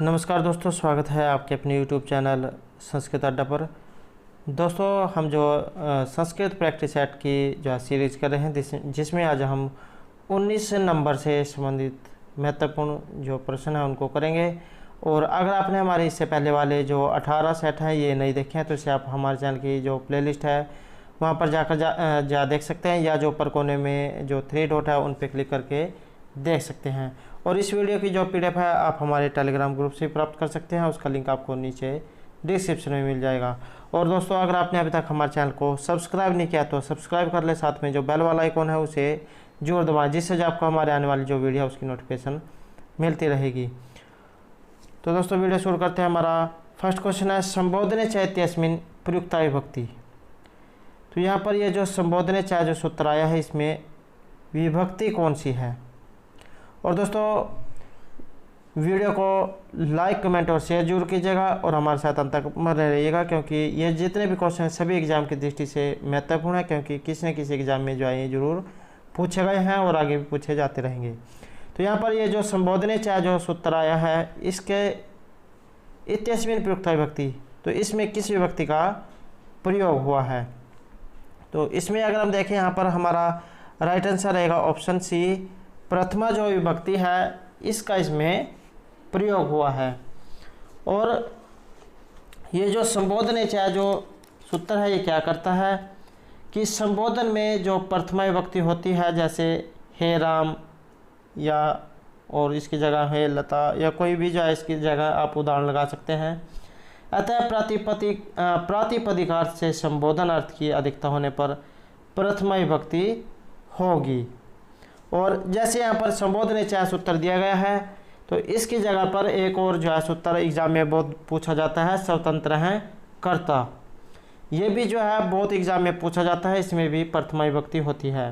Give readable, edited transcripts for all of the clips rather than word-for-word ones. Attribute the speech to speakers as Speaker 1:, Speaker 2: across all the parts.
Speaker 1: नमस्कार दोस्तों, स्वागत है आपके अपने YouTube चैनल संस्कृत अड्डा पर। दोस्तों, हम जो संस्कृत प्रैक्टिस सेट की जो सीरीज़ कर रहे हैं जिसमें आज हम 19 नंबर से संबंधित महत्वपूर्ण जो प्रश्न हैं उनको करेंगे। और अगर आपने हमारे इससे पहले वाले जो 18 सेट हैं ये नहीं देखे हैं तो इसे आप हमारे चैनल की जो प्लेलिस्ट है वहाँ पर जाकर जा देख सकते हैं, या जो ऊपर कोने में जो 3 डॉट है उन पर क्लिक करके देख सकते हैं। और इस वीडियो की जो PDF है आप हमारे टेलीग्राम ग्रुप से प्राप्त कर सकते हैं, उसका लिंक आपको नीचे डिस्क्रिप्शन में मिल जाएगा। और दोस्तों, अगर आपने अभी तक हमारे चैनल को सब्सक्राइब नहीं किया तो सब्सक्राइब कर ले, साथ में जो बेल वाला आइकॉन है उसे जरूर दबाएं, जिससे जो आपको हमारे आने वाली जो वीडियो है उसकी नोटिफिकेशन मिलती रहेगी। तो दोस्तों, वीडियो शुरू करते हैं। हमारा फर्स्ट क्वेश्चन है संबोधने च इत्यस्मिन् प्रयुक्ता विभक्ति। तो यहाँ पर ये जो संबोधने च जो सूत्र आया है इसमें विभक्ति कौन सी है। और दोस्तों, वीडियो को लाइक, कमेंट और शेयर जरूर कीजिएगा और हमारे साथ अंत तक बने रहिएगा, क्योंकि ये जितने भी क्वेश्चन हैं सभी एग्जाम की दृष्टि से महत्वपूर्ण है, क्योंकि किसी न किसी एग्जाम में जो है ये जरूर पूछे गए हैं और आगे भी पूछे जाते रहेंगे। तो यहाँ पर ये जो संबोधने च जो सूत्र आया है इसके इत्यस्मिन् प्रयुक्ता विभक्ति, तो इसमें किस विभक्ति का प्रयोग हुआ है। तो इसमें अगर हम देखें यहाँ पर हमारा राइट आंसर रहेगा ऑप्शन सी, प्रथमा जो विभक्ति है इसका इसमें प्रयोग हुआ है। और ये जो संबोधने च जो सूत्र है ये क्या करता है कि संबोधन में जो प्रथमा विभक्ति होती है, जैसे हे राम या और इसकी जगह है लता या कोई भी जो है इसकी जगह आप उदाहरण लगा सकते हैं। अतः प्रातिपदिकार्थ से संबोधन अर्थ की अधिकता होने पर प्रथमा विभक्ति होगी। और जैसे यहाँ पर संबोधने च सूत्र दिया गया है तो इसकी जगह पर एक और जो है सूत्र एग्जाम में बहुत पूछा जाता है, स्वतंत्र हैं कर्ता। ये भी जो है बहुत एग्जाम में पूछा जाता है, इसमें भी प्रथमा विभक्ति होती है।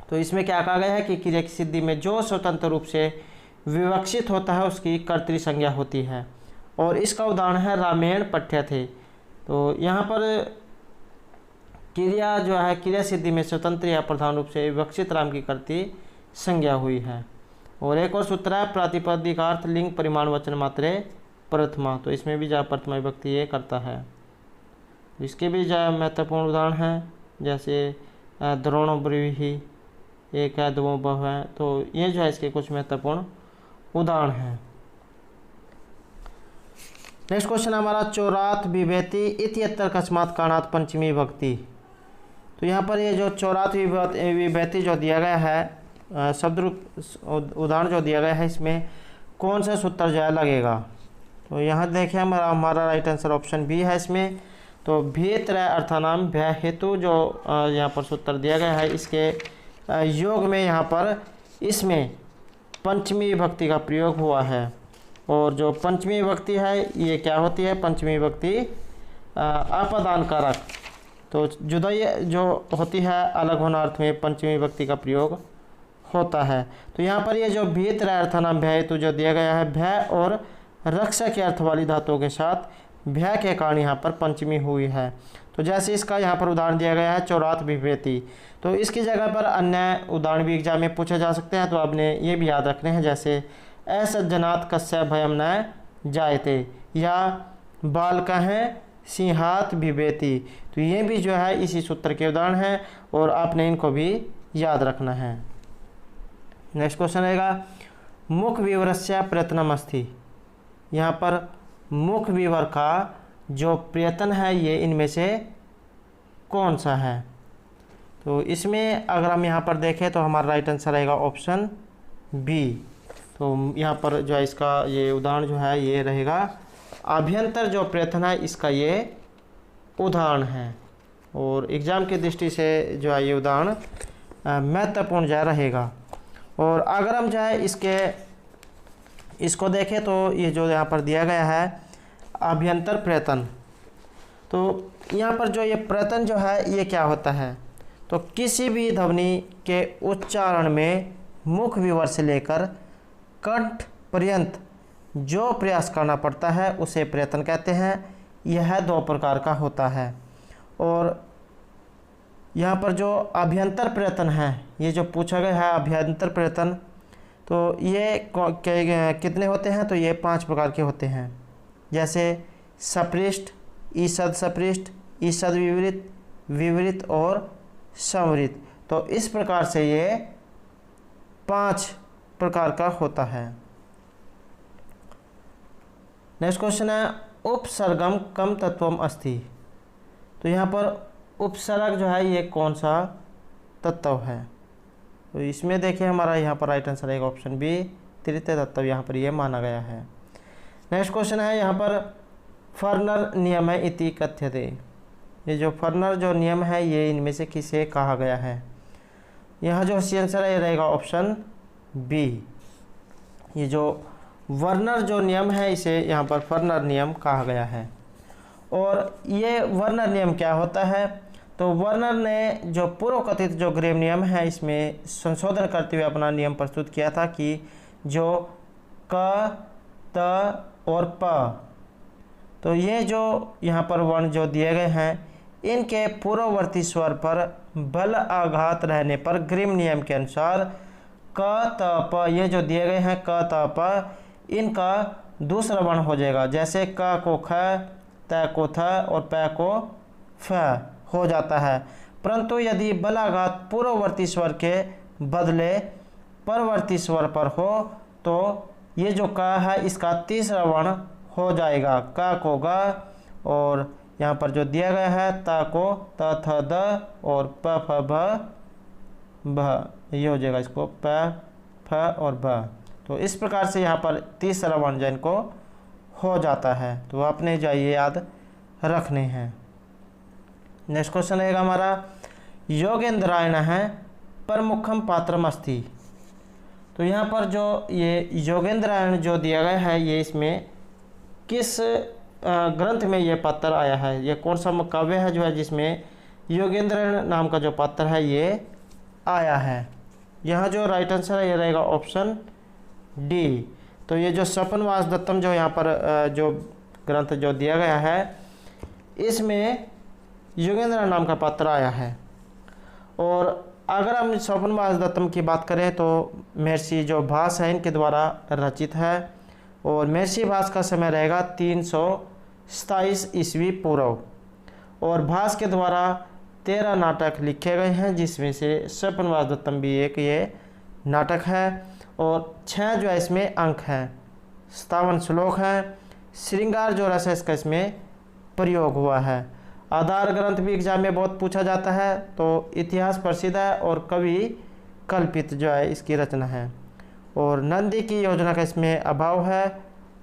Speaker 1: तो इसमें क्या कहा गया है कि क्रिया की सिद्धि में जो स्वतंत्र रूप से विवक्षित होता है उसकी कर्तृ संज्ञा होती है। और इसका उदाहरण है रामेण पठ्यते। तो यहाँ पर क्रिया जो है क्रिया सिद्धि में स्वतंत्र या प्रधान रूप से विवक्षित राम की कर्तृ संज्ञा हुई है। और एक और सूत्र है प्रातिपदिकार्थ लिंग परिमाण वचन मात्रे प्रथमा, तो इसमें भी जो प्रथमा विभक्ति ये करता है। इसके भी जो महत्वपूर्ण उदाहरण हैं, जैसे द्रोणो ब्रीहि, एक है दो बहु है, तो ये जो है इसके कुछ महत्वपूर्ण उदाहरण हैं। नेक्स्ट क्वेश्चन हमारा चौरात बिभेति इत्यत्र कस्मात् कारणात् पंचमी विभक्ति। तो यहाँ पर ये जो चौरात विभेति जो दिया गया है शब्द रूप उदाहरण जो दिया गया है इसमें कौन सा सूत्र जो है लगेगा। तो यहाँ देखिए हमारा राइट आंसर ऑप्शन बी है इसमें। तो भीत्र अर्थानाम भय हेतु जो यहाँ पर सूत्र दिया गया है इसके योग में यहाँ पर इसमें पंचमी विभक्ति का प्रयोग हुआ है। और जो पंचमी विभक्ति है ये क्या होती है, पंचमी विभक्ति अपदान कारक, तो जुदाई जो होती है अलग होना अर्थ में पंचमी विभक्ति का प्रयोग होता है। तो यहाँ पर ये जो भीतर अर्थानाम भय हेतु जो दिया गया है, भय और रक्षा के अर्थ वाली धातुओं के साथ भय के कारण यहाँ पर पंचमी हुई है। तो जैसे इसका यहाँ पर उदाहरण दिया गया है चौरात बिभेति, तो इसकी जगह पर अन्य उदाहरण भी एग्जाम में पूछे जा सकते हैं, तो आपने ये भी याद रखने हैं, जैसे असज्जनात् कस्य भयं न जायते या बालक हैं सिंहात बिभेति। तो ये भी जो है इसी सूत्र के उदाहरण हैं और आपने इनको भी याद रखना है। नेक्स्ट क्वेश्चन रहेगा मुख विवरस्य प्रयत्नमस्ति। यहाँ पर मुख विवर का जो प्रयत्न है ये इनमें से कौन सा है। तो इसमें अगर हम यहाँ पर देखें तो हमारा राइट आंसर रहेगा ऑप्शन बी। तो यहाँ पर जो है इसका ये उदाहरण जो है ये रहेगा अभ्यंतर जो प्रयत्न है इसका ये उदाहरण है। और एग्ज़ाम की दृष्टि से जो है ये उदाहरण महत्वपूर्ण जो रहेगा। और अगर हम जो है इसको देखें तो ये जो यहाँ पर दिया गया है अभ्यंतर प्रयत्न, तो यहाँ पर जो ये प्रयत्न जो है ये क्या होता है, तो किसी भी ध्वनि के उच्चारण में मुख विवर से लेकर कंठ पर्यंत जो प्रयास करना पड़ता है उसे प्रयत्न कहते हैं। यह 2 प्रकार का होता है। और यहाँ पर जो अभ्यंतर प्रयत्न है ये जो पूछा गया है अभ्यंतर प्रयत्न, तो ये कितने होते हैं? तो ये 5 प्रकार के होते हैं, जैसे सपृष्ठ, ईषद सपृष्ठ, ईषद विवरित, विवरित और संवरित। तो इस प्रकार से ये 5 प्रकार का होता है। नेक्स्ट क्वेश्चन है उपसर्गम कम तत्वम अस्ति। तो यहाँ पर उपसर्ग जो है ये कौन सा तत्व है? तो इसमें देखिए हमारा यहाँ पर राइट आंसर आएगा ऑप्शन बी, तृतीय तत्व यहाँ पर ये माना गया है। नेक्स्ट क्वेश्चन है यहाँ पर फर्नर नियम इति कथ्यते। ये जो फर्नर जो नियम है ये इनमें से किसे कहा गया है? यहाँ जो सी आंसर है ये रहेगा ऑप्शन बी। ये जो वर्नर जो नियम है इसे यहाँ पर फर्नर नियम कहा गया है। और ये वर्नर नियम क्या होता है? तो वर्नर ने जो पूर्व कथित जो ग्रेम नियम है इसमें संशोधन करते हुए अपना नियम प्रस्तुत किया था कि जो क, त और प, तो ये जो यहाँ पर वर्ण जो दिए गए हैं इनके पूर्ववर्ती स्वर पर बल आघात रहने पर ग्रीम नियम के अनुसार क, त, प ये जो दिए गए हैं क, त, प इनका दूसरा वर्ण हो जाएगा। जैसे क को ख, त को थ और प को फ हो जाता है। परंतु यदि बलाघात पूर्ववर्ती स्वर के बदले परवर्ती स्वर पर हो तो ये जो क है इसका तीसरा वर्ण हो जाएगा। क को ग और यहाँ पर जो दिया गया है त को त थ द और प फ भ भ ये हो जाएगा इसको प फ और भ। तो इस प्रकार से यहाँ पर तीसरा वर्ण जैन को हो जाता है। तो आपने जो ये याद रखने हैं। नेक्स्ट क्वेश्चन रहेगा हमारा योगेंद्रायण है प्रमुखम पात्रम अस्ति। तो यहाँ पर जो ये योगेंद्रायण जो दिया गया है ये इसमें किस ग्रंथ में ये पात्र आया है? ये कौन सा काव्य है जो है जिसमें योगेंद्रायण नाम का जो पात्र है ये आया है? यहाँ जो राइट आंसर है ये रहेगा ऑप्शन डी। तो ये जो स्वपनवास दत्तम जो यहाँ पर जो ग्रंथ जो दिया गया है इसमें योगेंद्र नाम का पात्र आया है। और अगर हम स्वपनवास दत्तम की बात करें तो महर्षि जो भास है इनके द्वारा रचित है और महर्षि भास का समय रहेगा 327 ईस्वी पूर्व। और भास के द्वारा 13 नाटक लिखे गए हैं जिसमें से स्वपनवास दत्तम भी एक ये नाटक है। और 6 जो है इसमें अंक हैं, 57 श्लोक हैं, श्रृंगार जो रस है इसका इसमें प्रयोग हुआ है। आधार ग्रंथ भी एग्जाम में बहुत पूछा जाता है। तो इतिहास प्रसिद्ध है और कवि कल्पित जो है इसकी रचना है। और नंदी की योजना का इसमें अभाव है।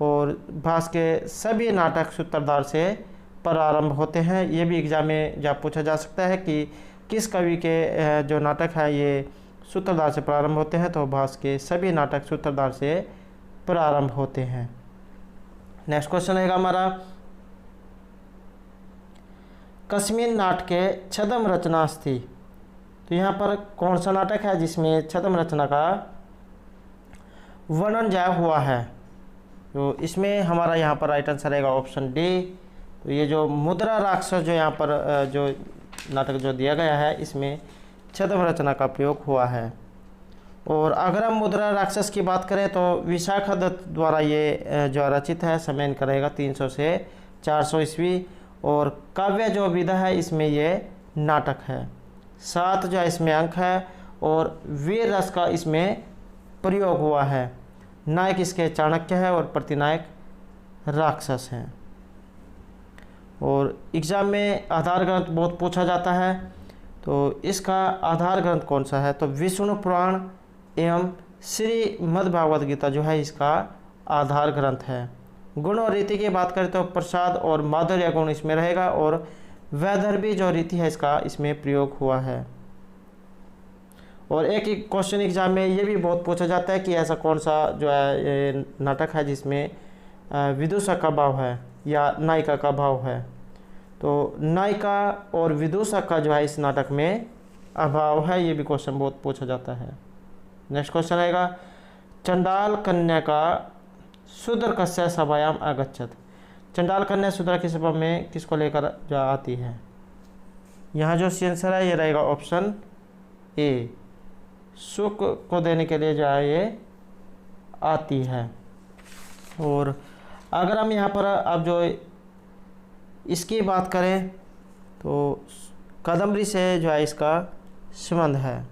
Speaker 1: और भास के सभी नाटक सूत्रधार से प्रारंभ होते हैं। ये भी एग्जाम में जब पूछा जा सकता है कि किस कवि के जो नाटक है ये सूत्रधार से प्रारंभ होते हैं। तो भास के सभी नाटक सूत्रधार से प्रारंभ होते हैं। नेक्स्ट क्वेश्चन रहेगा हमारा कस्मिन नाटके छदम रचना अस्ति। तो यहाँ पर कौन सा नाटक है जिसमें छदम रचना का वर्णन जो हुआ है? तो इसमें हमारा यहाँ पर राइट आंसर रहेगा ऑप्शन डी। तो ये जो मुद्रा राक्षस जो यहाँ पर जो नाटक जो दिया गया है इसमें छदम रचना का प्रयोग हुआ है। और अगर हम मुद्रा राक्षस की बात करें तो विशाखा दत्त द्वारा ये जो रचित है, समय इनका रहेगा 300 से 400 ईस्वी। और काव्य जो विधा है इसमें ये नाटक है। 7 जो इसमें अंक है और वीर रस का इसमें प्रयोग हुआ है। नायक इसके चाणक्य है और प्रतिनायक राक्षस हैं। और एग्जाम में आधार ग्रंथ बहुत पूछा जाता है। तो इसका आधार ग्रंथ कौन सा है? तो विष्णु पुराण एवं श्री मद्भागवत गीता जो है इसका आधार ग्रंथ है। गुण और रीति की बात करें तो प्रसाद और माधुर्य गुण इसमें रहेगा और वैदर्भी जो रीति है इसका इसमें प्रयोग हुआ है। और एक क्वेश्चन एग्जाम में ये भी बहुत पूछा जाता है कि ऐसा कौन सा जो है नाटक है जिसमें विदूषक का भाव है या नायिका का भाव है? तो नायिका और विदूषक का जो है इस नाटक में अभाव है। ये भी क्वेश्चन बहुत पूछा जाता है। नेक्स्ट क्वेश्चन आएगा चंडाल कन्या का शूद्र कस्य सभायाम आगच्छत। चंडाल कन्या शूद्र की सभा में किसको लेकर जो आती है? यहाँ जो आंसर है ये रहेगा ऑप्शन ए, सुख को देने के लिए जो है ये आती है। और अगर हम यहाँ पर अब जो इसकी बात करें तो कादम्बरी से जो है इसका संबंध है।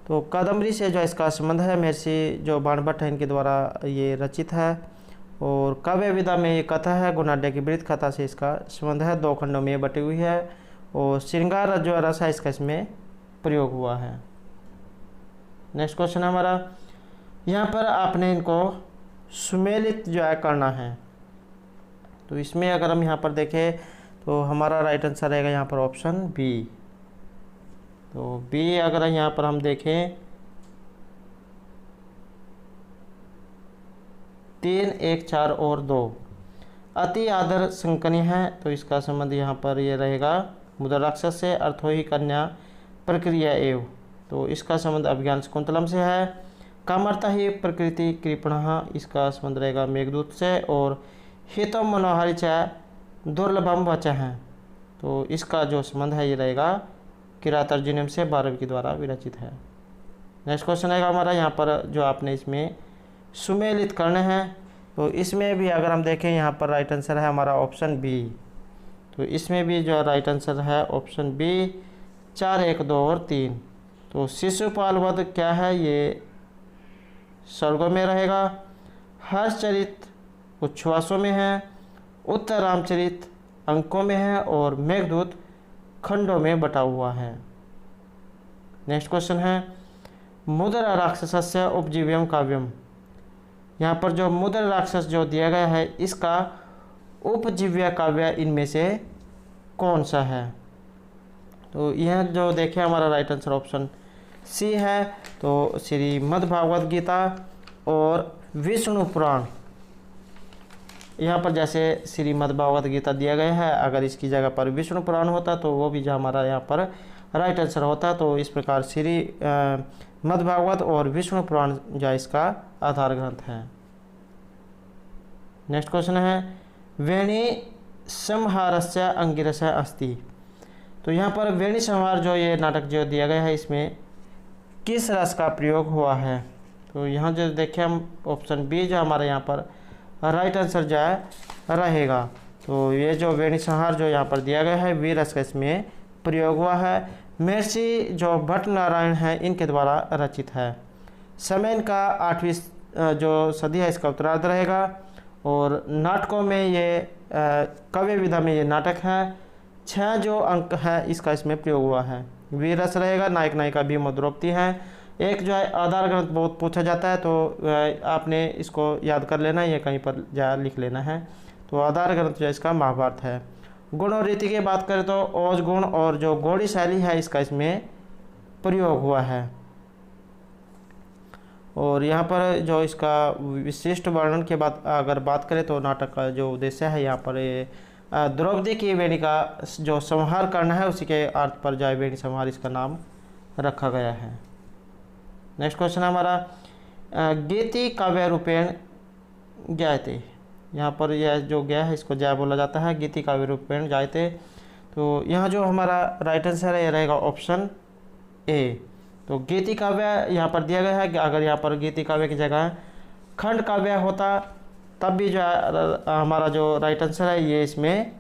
Speaker 1: तो कादम्बरी से जो इसका संबंध है, महर्षि जो बाणभट्ट है इनके द्वारा ये रचित है। और काव्य विधा में ये कथा है, गुणाढ्य की वृत्त कथा से इसका संबंध है। 2 खंडों में ये बटी हुई है और श्रृंगार जो रस है इसका इसमें प्रयोग हुआ है। नेक्स्ट क्वेश्चन है हमारा, यहाँ पर आपने इनको सुमेलित जो है करना है। तो इसमें अगर हम यहाँ पर देखें तो हमारा राइट आंसर रहेगा यहाँ पर ऑप्शन बी। तो बी अगर यहाँ पर हम देखें 3, 1, 4 और 2 अति आदर संकनी है। तो इसका संबंध यहाँ पर ये रहेगा मुद्रा राक्षस से, अर्थो ही कन्या प्रक्रिया एव। तो इसका संबंध अभिज्ञान शकुंतलम से है। कामर्ता ही प्रकृति कृपण, इसका संबंध रहेगा मेघदूत से। और हितम मनोहारी च दुर्लभम वच है। तो इसका जो संबंध है ये रहेगा किरातार्जुनीयम से, 12वीं के द्वारा विरचित है। नेक्स्ट क्वेश्चन आएगा हमारा, यहाँ पर जो आपने इसमें सुमेलित करने हैं। तो इसमें भी अगर हम देखें यहाँ पर राइट आंसर है हमारा ऑप्शन बी। तो इसमें भी जो राइट आंसर है ऑप्शन बी, 4, 1, 2 और 3। तो शिशुपाल वध क्या है, ये स्वर्गों में रहेगा। हर्षचरित उच्छ्वासों में है। उत्तर रामचरित अंकों में है। और मेघदूत खंडों में बटा हुआ है। नेक्स्ट क्वेश्चन है, मुद्रा राक्षसस्य उपजीव्यम काव्यम। यहाँ पर जो मुद्रा राक्षस जो दिया गया है इसका उपजीव्य काव्य इनमें से कौन सा है। तो यह जो देखें हमारा राइट आंसर ऑप्शन सी है। तो श्रीमद् भागवत गीता और विष्णु पुराण। यहाँ पर जैसे श्रीमद् भागवत गीता दिया गया है, अगर इसकी जगह पर विष्णु पुराण होता तो वो भी जो हमारा यहाँ पर राइट आंसर होता। तो इस प्रकार श्रीमद् भागवत और विष्णु पुराण जो इसका आधार ग्रंथ है। नेक्स्ट क्वेश्चन है, वेणी संहारस्य अंगिरस अस्ति। तो यहाँ पर वेणी संहार जो ये नाटक जो दिया गया है इसमें किस रस का प्रयोग हुआ है। तो यहाँ जो देखें हम ऑप्शन बी जो हमारे यहाँ पर राइट आंसर जो है रहेगा। तो ये जो वेणी संहार जो यहाँ पर दिया गया है वीर रस का इसमें प्रयोग हुआ है। महर्षि जो भट्ट नारायण है इनके द्वारा रचित है। समय इनका 8वीं जो सदी है इसका उत्तरार्ध रहेगा। और नाटकों में ये काव्य विधा में ये नाटक है। 6 जो अंक है इसका इसमें प्रयोग हुआ है। वीर रस रहेगा। नायक नायिका भीम और द्रौपदी हैं। एक जो है आधार ग्रंथ बहुत पूछा जाता है तो आपने इसको याद कर लेना, ये कहीं पर जा लिख लेना है। तो आधार ग्रंथ जो इसका महाभारत है। गुण और रीति की बात करें तो ओज गुण और जो गौड़ी शैली है इसका इसमें प्रयोग हुआ है। और यहाँ पर जो इसका विशिष्ट वर्णन के बाद अगर बात करें तो नाटक का जो उद्देश्य है यहाँ पर ये द्रौपदी की वेणी का जो संहार करना है उसी के अर्थ पर जो वेणी संहार इसका नाम रखा गया है। नेक्स्ट क्वेश्चन हमारा, गीति काव्य रूपेण ज्ञायते। यहाँ पर यह जो गया है इसको जय बोला जाता है। गीति काव्य रूपेण ज्ञायते। तो यहाँ जो हमारा राइट आंसर है यह रहेगा ऑप्शन ए। तो गीति काव्य यहाँ पर दिया गया है कि अगर यहाँ पर गीति काव्य की जगह खंड काव्य होता तब भी जो है हमारा जो राइट आंसर है ये इसमें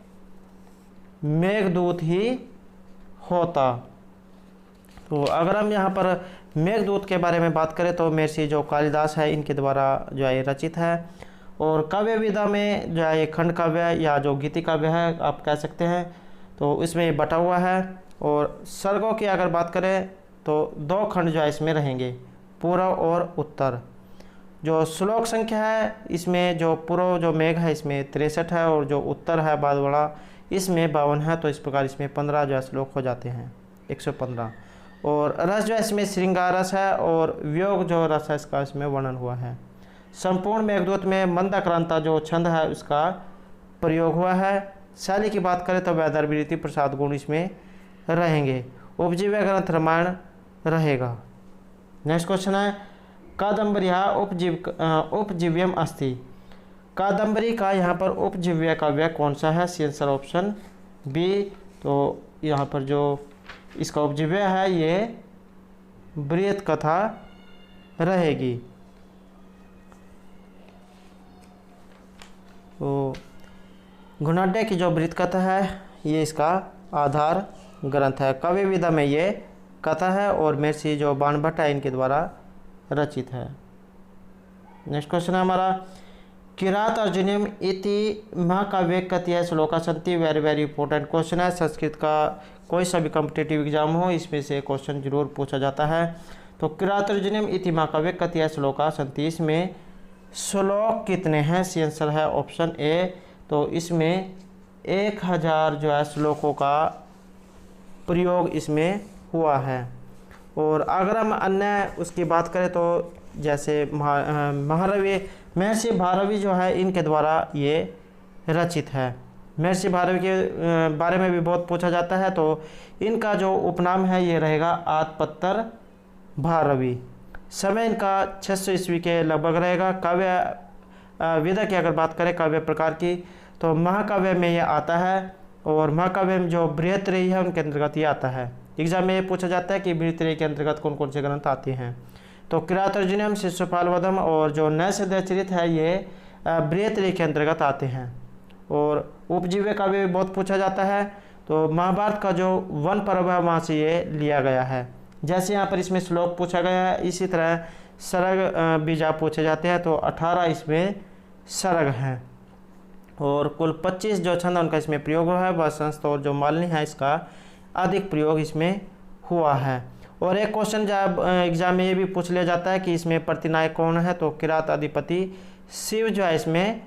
Speaker 1: मेघदूत ही होता। तो अगर हम यहाँ पर मेघदूत के बारे में बात करें तो महर्षि जो कालिदास है इनके द्वारा जो है रचित है। और काव्य विधा में जो है ये खंड काव्य या जो गीति काव्य है आप कह सकते हैं। तो इसमें ये बटा हुआ है। और सर्गों की अगर बात करें तो 2 खंड जो है इसमें रहेंगे, पूर्व और उत्तर। जो श्लोक संख्या है इसमें जो पूर्व जो मेघ है इसमें 63 है और जो उत्तर है बादवाड़ा इसमें 52 है। तो इस प्रकार इसमें 15 जो है श्लोक हो जाते हैं, 115। और रस जो है इसमें श्रृंगार रस है और वियोग जो रस है इसका इसमें वर्णन हुआ है। संपूर्ण मेघदूत में मंदाक्रांता जो छंद है उसका प्रयोग हुआ है। शैली की बात करें तो वैदर्भी विरीति प्रसाद गुण इसमें रहेंगे। उपजीव्य ग्रंथ रामायण रहेगा। नेक्स्ट क्वेश्चन है, कादम्बर्या उपजीव्यम अस्ति। कादम्बरी का यहाँ पर उपजीव्य काव्य कौन सा है। C answer option B. तो यहाँ पर जो इसका उपजीव्य है ये बृहत कथा रहेगी। तो घुनाढ्य की जो बृहत कथा है ये इसका आधार ग्रंथ है। काव्य विधा में ये कथा है और महर्षि जो बाणभट्ट है इनके द्वारा रचित है। नेक्स्ट क्वेश्चन है हमारा, किरात अर्जुनीयम इति महाकाव्य कथ्य श्लोका सन्ति। वेरी वेरी इंपॉर्टेंट क्वेश्चन है। संस्कृत का कोई सा भी कॉम्पिटेटिव एग्जाम हो इसमें से क्वेश्चन जरूर पूछा जाता है। तो किरात अर्जुनीयम इति महाकाव्य कथ्य श्लोका सन्ति, इसमें श्लोक कितने हैं? सी आंसर है ऑप्शन ए। तो इसमें 1000 जो है श्लोकों का प्रयोग इसमें हुआ है। और अगर हम अन्य उसकी बात करें तो जैसे महारवी महर्षि भारवी जो है इनके द्वारा ये रचित है। महर्षि भारवी के बारे में भी बहुत पूछा जाता है। तो इनका जो उपनाम है ये रहेगा आदपत्तर भारवी। समय इनका 600 ईस्वी के लगभग रहेगा। काव्य विधा की अगर बात करें काव्य प्रकार की तो महाकाव्य में ये आता है। और महाकाव्य में जो बृहत्त्रयी है उनके अंतर्गत ये आता है। एग्जाम में ये पूछा जाता है कि बृहत्त्रयी के अंतर्गत कौन कौन से ग्रंथ आते हैं। तो किरात अर्जुनीयम, शिशुपाल वधम और जो नैषधीयचरित है ये बृहत्त्रयी के अंतर्गत आते हैं। और उपजीव्य काव्य भी बहुत पूछा जाता है। तो महाभारत का जो वन पर्व है वहाँ से ये लिया गया है। जैसे यहाँ पर इसमें श्लोक पूछा गया है इसी तरह सरग बीजा पूछे जाते हैं। तो 18 इसमें सरग हैं और कुल 25 जो छंद उनका इसमें प्रयोग हुआ है। वह संस्थ और जो मालिनी है इसका अधिक प्रयोग इसमें हुआ है। और एक क्वेश्चन जब एग्जाम में ये भी पूछ लिया जाता है कि इसमें प्रतिनायक कौन है। तो किरात अधिपति शिव जो है इसमें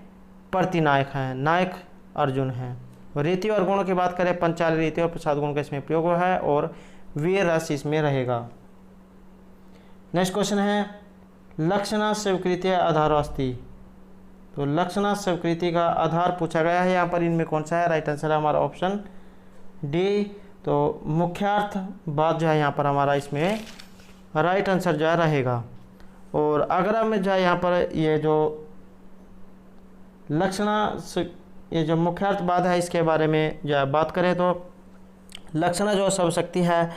Speaker 1: प्रतिनायक है, नायक अर्जुन है। रीति और गुणों की बात करें, पंचाली रीति और प्रसाद गुण का इसमें प्रयोग हुआ है और वीर रस इसमें रहेगा। नेक्स्ट क्वेश्चन है, लक्षणा स्वीकृति आधारो अस्ति। तो लक्षणा स्वीकृति का आधार पूछा गया है। यहाँ पर इनमें कौन सा है? राइट आंसर है हमारा ऑप्शन डी। तो मुख्यार्थ बात जो है यहाँ पर हमारा इसमें राइट आंसर जो है रहेगा। और अगर हम जो है यहाँ पर ये जो लक्षणा ये जो मुख्यार्थ बात है इसके बारे में जो है बात करें तो लक्षणा जो सब शक्ति है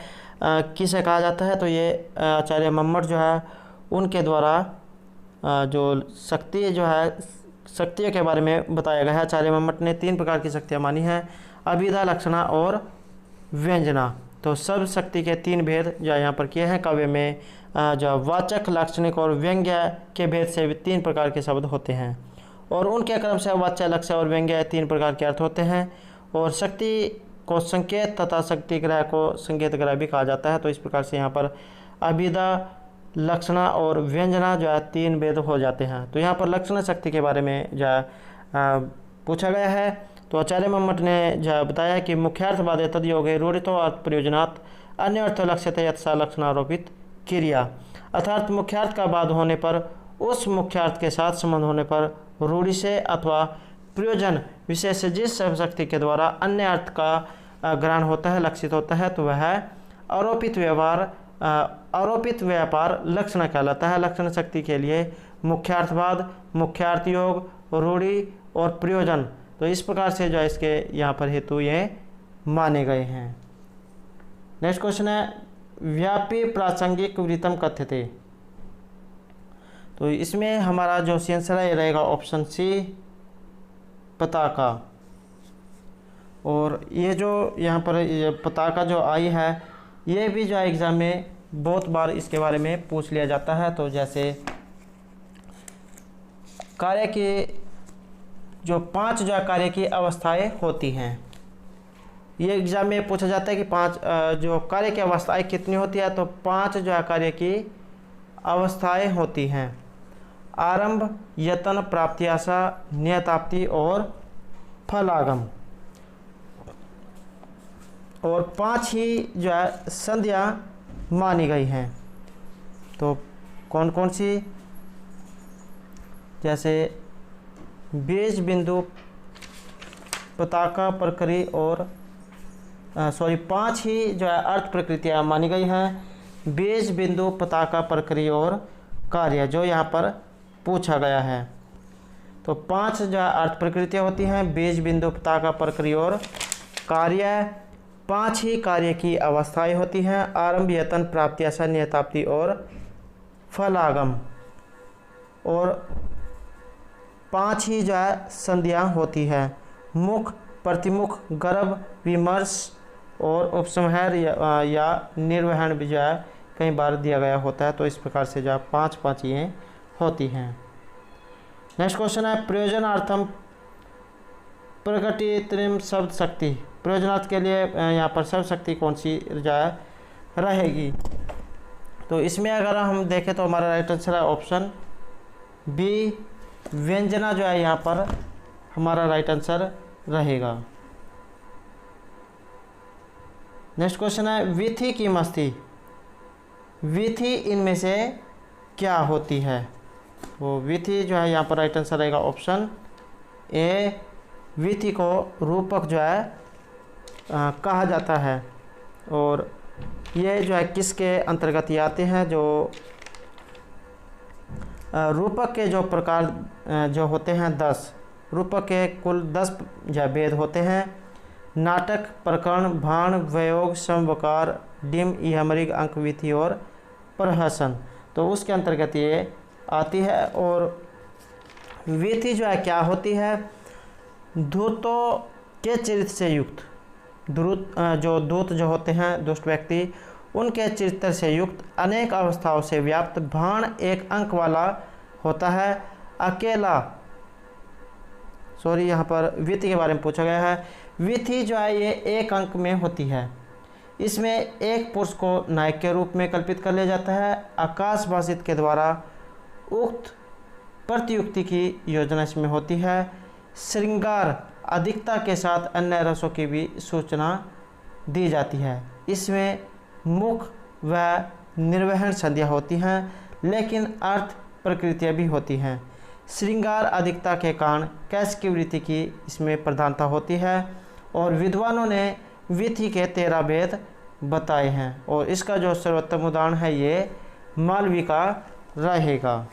Speaker 1: किसे कहा जाता है? तो ये आचार्य मम्मट जो है उनके द्वारा जो शक्ति जो है शक्तियों के बारे में बताया गया है। आचार्य मम्मट ने 3 प्रकार की शक्तियाँ मानी हैं, अभिधा, लक्षणा और व्यंजना। तो सब शक्ति के 3 भेद जो यहाँ पर किए हैं। काव्य में जो वाचक, लाक्षणिक और व्यंग्य के भेद से भी 3 प्रकार के शब्द होते हैं और उनके क्रम से वाच्य, लक्ष्य और व्यंग्य 3 प्रकार के अर्थ होते हैं। और शक्ति को संकेत तथा शक्ति ग्रह को संकेत ग्रह भी कहा जाता है। तो इस प्रकार से यहाँ पर अभिधा, लक्षणा और व्यंजना जो है 3 भेद हो जाते हैं। तो यहाँ पर लक्षण शक्ति के बारे में जो पूछा गया है। तो आचार्य मम्मट ने जो बताया कि मुख्यार्थवाद तद योगे रूढ़ितो अर्थ प्रयोजनात् अन्य अर्थ लक्ष्यते यत्सा लक्षणारोपित क्रिया। अर्थात मुख्यार्थ का बाद होने पर उस मुख्यार्थ के साथ संबंध होने पर रूढ़ि से अथवा प्रयोजन विशेष से जिस शक्ति के द्वारा अन्य अर्थ का ग्रहण होता है, लक्षित होता है, तो वह आरोपित व्यापार लक्षण कहलाता है। लक्षण शक्ति के लिए मुख्यार्थवाद, मुख्यार्थ योग, रूढ़ि और प्रयोजन, तो इस प्रकार से जो इसके यहाँ पर हेतु ये माने गए हैं। नेक्स्ट क्वेश्चन है, व्यापी प्रासंगिक वृत्तम कथ्यते। तो इसमें हमारा जो आंसर है ये रहेगा ऑप्शन सी, पताका। और ये जो यहाँ पर ये पताका जो आई है ये भी जो एग्ज़ाम में बहुत बार इसके बारे में पूछ लिया जाता है। तो जैसे कार्य की जो 5 जो कार्य की अवस्थाएं होती हैं, ये एग्ज़ाम में पूछा जाता है कि 5 जो कार्य की अवस्थाएं कितनी होती है। तो 5 जो कार्य की अवस्थाएं होती हैं, आरंभ, यत्न, प्राप्ति, आशा, नियताप्ति और फलागम। और 5 ही जो है संध्या मानी गई हैं। तो कौन कौन सी? जैसे बीज, बिंदु, पताका, प्रकृति और 5 ही जो है अर्थ प्रकृतियाँ मानी गई हैं। बीज, बिंदु, पताका, प्रकृति और कार्य जो यहाँ पर पूछा गया है। तो 5 जो है अर्थ प्रकृतियाँ होती हैं, बीज, बिंदु, पताका, प्रकृति और कार्य। 5 ही कार्य की अवस्थाएं होती हैं, आरंभ, यतन, प्राप्ति, आशा, नियताप्ति और फलागम। और 5 ही जो है संधियाँ होती है, मुख, प्रतिमुख, गर्भ, विमर्श और उपसंहार या निर्वहन भी जो है कई बार दिया गया होता है। तो इस प्रकार से जो है 5 ये होती हैं। नेक्स्ट क्वेश्चन है प्रयोजनार्थम प्रकटित्रयम शब्द शक्ति। प्रयोजनार्थ के लिए यहाँ पर शब्द शक्ति कौन सी जो है रहेगी? तो इसमें अगर हम देखें तो हमारा राइट आंसर है ऑप्शन बी, व्यंजना जो है यहाँ पर हमारा राइट आंसर रहेगा। नेक्स्ट क्वेश्चन है विधि की मस्ती। विधि इनमें से क्या होती है? तो विधि जो है यहाँ पर राइट आंसर रहेगा ऑप्शन ए, विधि को रूपक जो है कहा जाता है। और ये जो है किसके अंतर्गत ये आते हैं? जो रूपक के जो प्रकार जो होते हैं 10, रूपक के कुल 10 जो भेद होते हैं। नाटक, प्रकरण, भाण, वयोग, समवकार, डिम, इहमरिग, अंक, विधि और प्रहसन, तो उसके अंतर्गत ये आती है। और विधि जो है क्या होती है? दूतों के चरित्र से युक्त, दूत जो होते हैं दुष्ट व्यक्ति, उनके चरित्र से युक्त अनेक अवस्थाओं से व्याप्त भाण एक अंक वाला होता है। अकेला यहाँ पर विधि के बारे में पूछा गया है। विधि जो है ये एक अंक में होती है। इसमें एक पुरुष को नायक के रूप में कल्पित कर लिया जाता है। आकाशभाषित के द्वारा उक्त प्रतियुक्ति की योजना इसमें होती है। श्रृंगार अधिकता के साथ अन्य रसों की भी सूचना दी जाती है। इसमें मुख व निर्वहन संधियाँ होती हैं, लेकिन अर्थ प्रकृतियाँ भी होती हैं। श्रृंगार अधिकता के कारण कैश की वृत्ति की इसमें प्रधानता होती है। और विद्वानों ने विधि के 13 भेद बताए हैं, और इसका जो सर्वोत्तम उदाहरण है ये मालवी का रहेगा।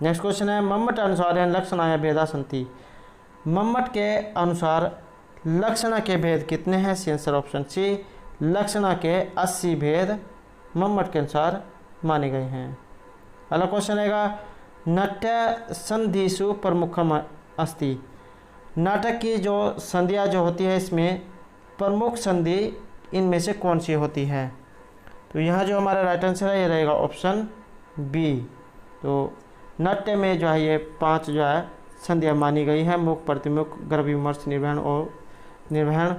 Speaker 1: नेक्स्ट क्वेश्चन है मम्मट अनुसार लक्षणा भेदा संति। मम्मट के अनुसार लक्षणा के भेद कितने हैं? सी आंसर ऑप्शन सी, लक्षणा के 80 भेद मम्मट के अनुसार माने गए हैं। अगला क्वेश्चन रहेगा नाट्य संधिषु प्रमुखम अस्ति। नाटक की जो संधियाँ जो होती है इसमें प्रमुख संधि इनमें से कौन सी होती है? तो यहाँ जो हमारा राइट आंसर है ये रहेगा ऑप्शन बी। तो नाट्य में जो है ये 5 जो है संधियाँ मानी गई हैं, मुख, प्रतिमुख, गर्भ, विमर्श, निर्वहन और निर्वहन।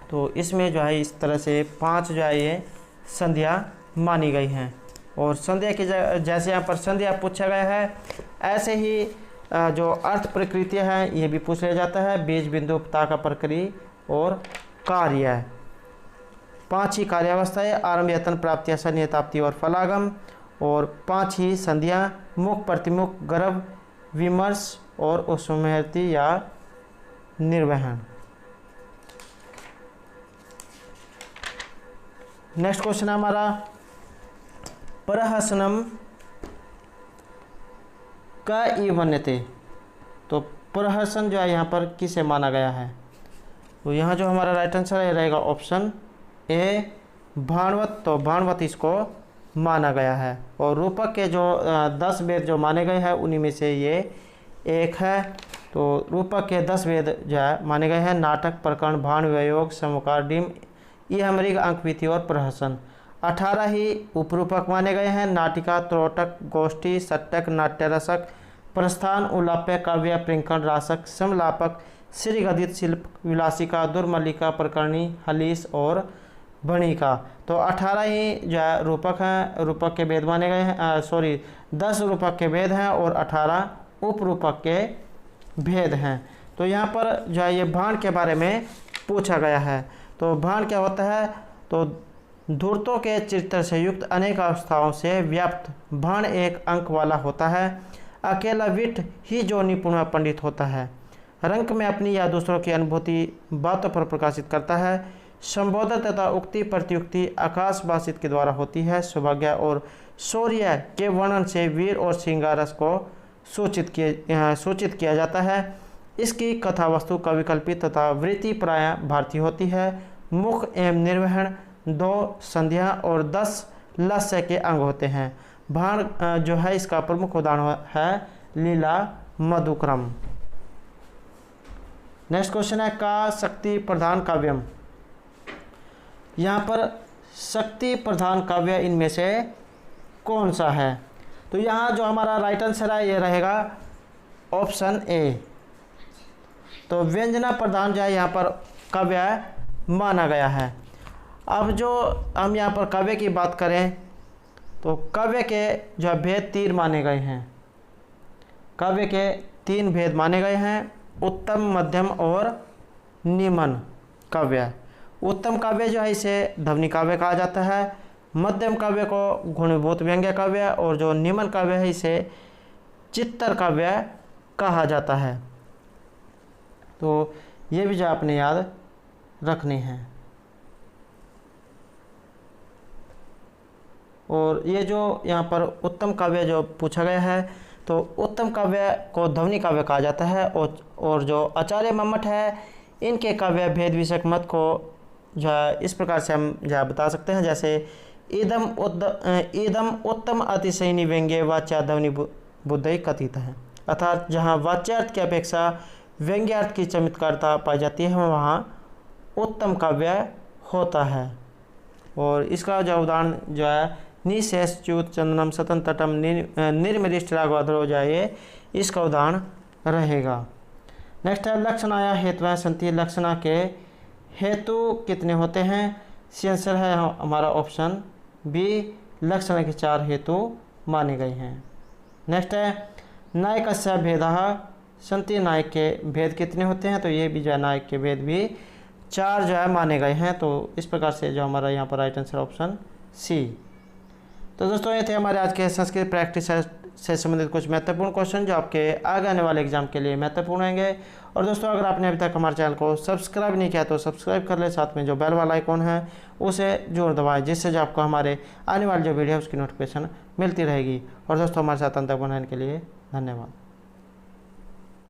Speaker 1: तो इसमें जो है इस तरह से 5 जो है ये संधियाँ मानी गई हैं। और संध्या की जैसे यहाँ पर संध्या पूछा गया है, ऐसे ही जो अर्थ प्रकृतियाँ हैं ये भी पूछ लिया जाता है। बीज, बिंदु, पताका, प्रक्रिया और कार्य। 5 ही कार्यावस्थाएं, आरंभ, यतन, प्राप्ति, आशा, नियताप्ति और फलागम। और 5 ही संधियाँ, मुख, प्रतिमुख, गर्भ, विमर्श और उपसंहति या निर्वहन। नेक्स्ट क्वेश्चन है हमारा प्रहसनम का इवन्यते। तो प्रहसन जो है यहाँ पर किसे माना गया है? तो यहाँ जो हमारा राइट आंसर है रहेगा ऑप्शन ए, भाणवत। तो भाणवत इसको माना गया है। और रूपक के जो 10 भेद जो माने गए हैं उन्हीं में से ये एक है। तो रूपक के 10 भेद जो है माने गए हैं। नाटक, प्रकरण, भाण, वयोग, समकार, डिम, इहमरिग, अंक, विधि और प्रहसन। 18 ही उपरूपक माने गए हैं। नाटिका, त्रोटक, गोष्ठी, सट्टक, नाट्यरसक, प्रस्थान, उलाप्य, काव्य, प्रिंकण, रासक, समलापक, श्रीगदित, शिल्प, विलासिका, दुर्मल्लिका, प्रकरणी, हलीस और भणिका। तो 18 ही जो है रूपक हैं, रूपक के भेद माने गए हैं। 10 रूपक के भेद हैं और 18 उपरूपक के भेद हैं। तो यहाँ पर जो है ये भाण के बारे में पूछा गया है। तो भाण क्या होता है? तो धूर्तों के चित्र से युक्त अनेक अवस्थाओं से व्याप्त भाण एक अंक वाला होता है। अकेला विट ही जो निपुण व पंडित होता है। रंक में अपनी या दूसरों की अनुभूति बातों पर प्रकाशित करता है। संबोधन तथा उक्ति प्रतियुक्ति आकाशभाषित के द्वारा होती है। सौभाग्य और शौर्य के वर्णन से वीर और श्रृंगारस को सूचित किया जाता है। इसकी कथा वस्तु कविकल्पित तथा वृत्ति प्राय भारतीय होती है। मुख एवं निर्वहन 2 संध्या और 10 लस्य के अंग होते हैं। भाण जो है इसका प्रमुख उदाहरण है लीला मधुक्रम। नेक्स्ट क्वेश्चन है का शक्ति प्रधान काव्यम। यहाँ पर शक्ति प्रधान काव्य इनमें से कौन सा है? तो यहाँ जो हमारा राइट आंसर है ये रहेगा ऑप्शन ए। तो व्यंजना प्रधान जो है यहाँ पर काव्य माना गया है। अब जो हम यहाँ पर काव्य की बात करें तो काव्य के जो है भेद 3 माने गए हैं। काव्य के 3 भेद माने गए हैं, उत्तम, मध्यम और निम्न काव्य। उत्तम काव्य जो है इसे ध्वनि काव्य कहा जाता है, मध्यम काव्य को गुणीभूत व्यंग्य काव्य और जो निम्न काव्य है इसे चित्तर काव्य कहा जाता है। तो ये भी जो आपने याद रखनी है। और ये जो यहाँ पर उत्तम काव्य जो पूछा गया है तो उत्तम काव्य को ध्वनि काव्य कहा जाता है और जो आचार्य मम्मट है इनके काव्य भेद विषयक मत को जो है इस प्रकार से हम जो है बता सकते हैं। जैसे इदम उत्तम अतिशयनी व्यंग्य वाच्या ध्वनि बुद्धि कथित है। अर्थात जहाँ वाच्यार्थ की अपेक्षा व्यंग्यार्थ की चमत्कारता पाई जाती है वहाँ उत्तम काव्य होता है। और इसका जो उदाहरण जो है निशेष च्युत चंदनम सतन तटम निर्मिष्ट राघवाधरो जाए, इसका उदाहरण रहेगा। नेक्स्ट है लक्षणाया हेतुएं संति। लक्षणा के हेतु कितने होते हैं? सी आंसर है हमारा ऑप्शन बी, लक्षण के 4 हेतु माने गए हैं। नेक्स्ट है नायकस्य भेदः संति। नायक के भेद कितने होते हैं? तो ये भी जो है नायक के भेद भी 4 जो है माने गए हैं। तो इस प्रकार से जो हमारा यहाँ पर राइट आंसर ऑप्शन सी। तो दोस्तों ये थे हमारे आज के संस्कृत प्रैक्टिस से संबंधित कुछ महत्वपूर्ण क्वेश्चन जो आपके आगे आने वाले एग्जाम के लिए महत्वपूर्ण होंगे। और दोस्तों अगर आपने अभी तक हमारे चैनल को सब्सक्राइब नहीं किया तो सब्सक्राइब कर ले, साथ में जो बेल वाला आइकॉन है उसे जरूर दबाएं, जिससे जो आपको हमारे आने वाली जो वीडियो है उसकी नोटिफिकेशन मिलती रहेगी। और दोस्तों हमारे साथ अंत तक बनाने के लिए धन्यवाद।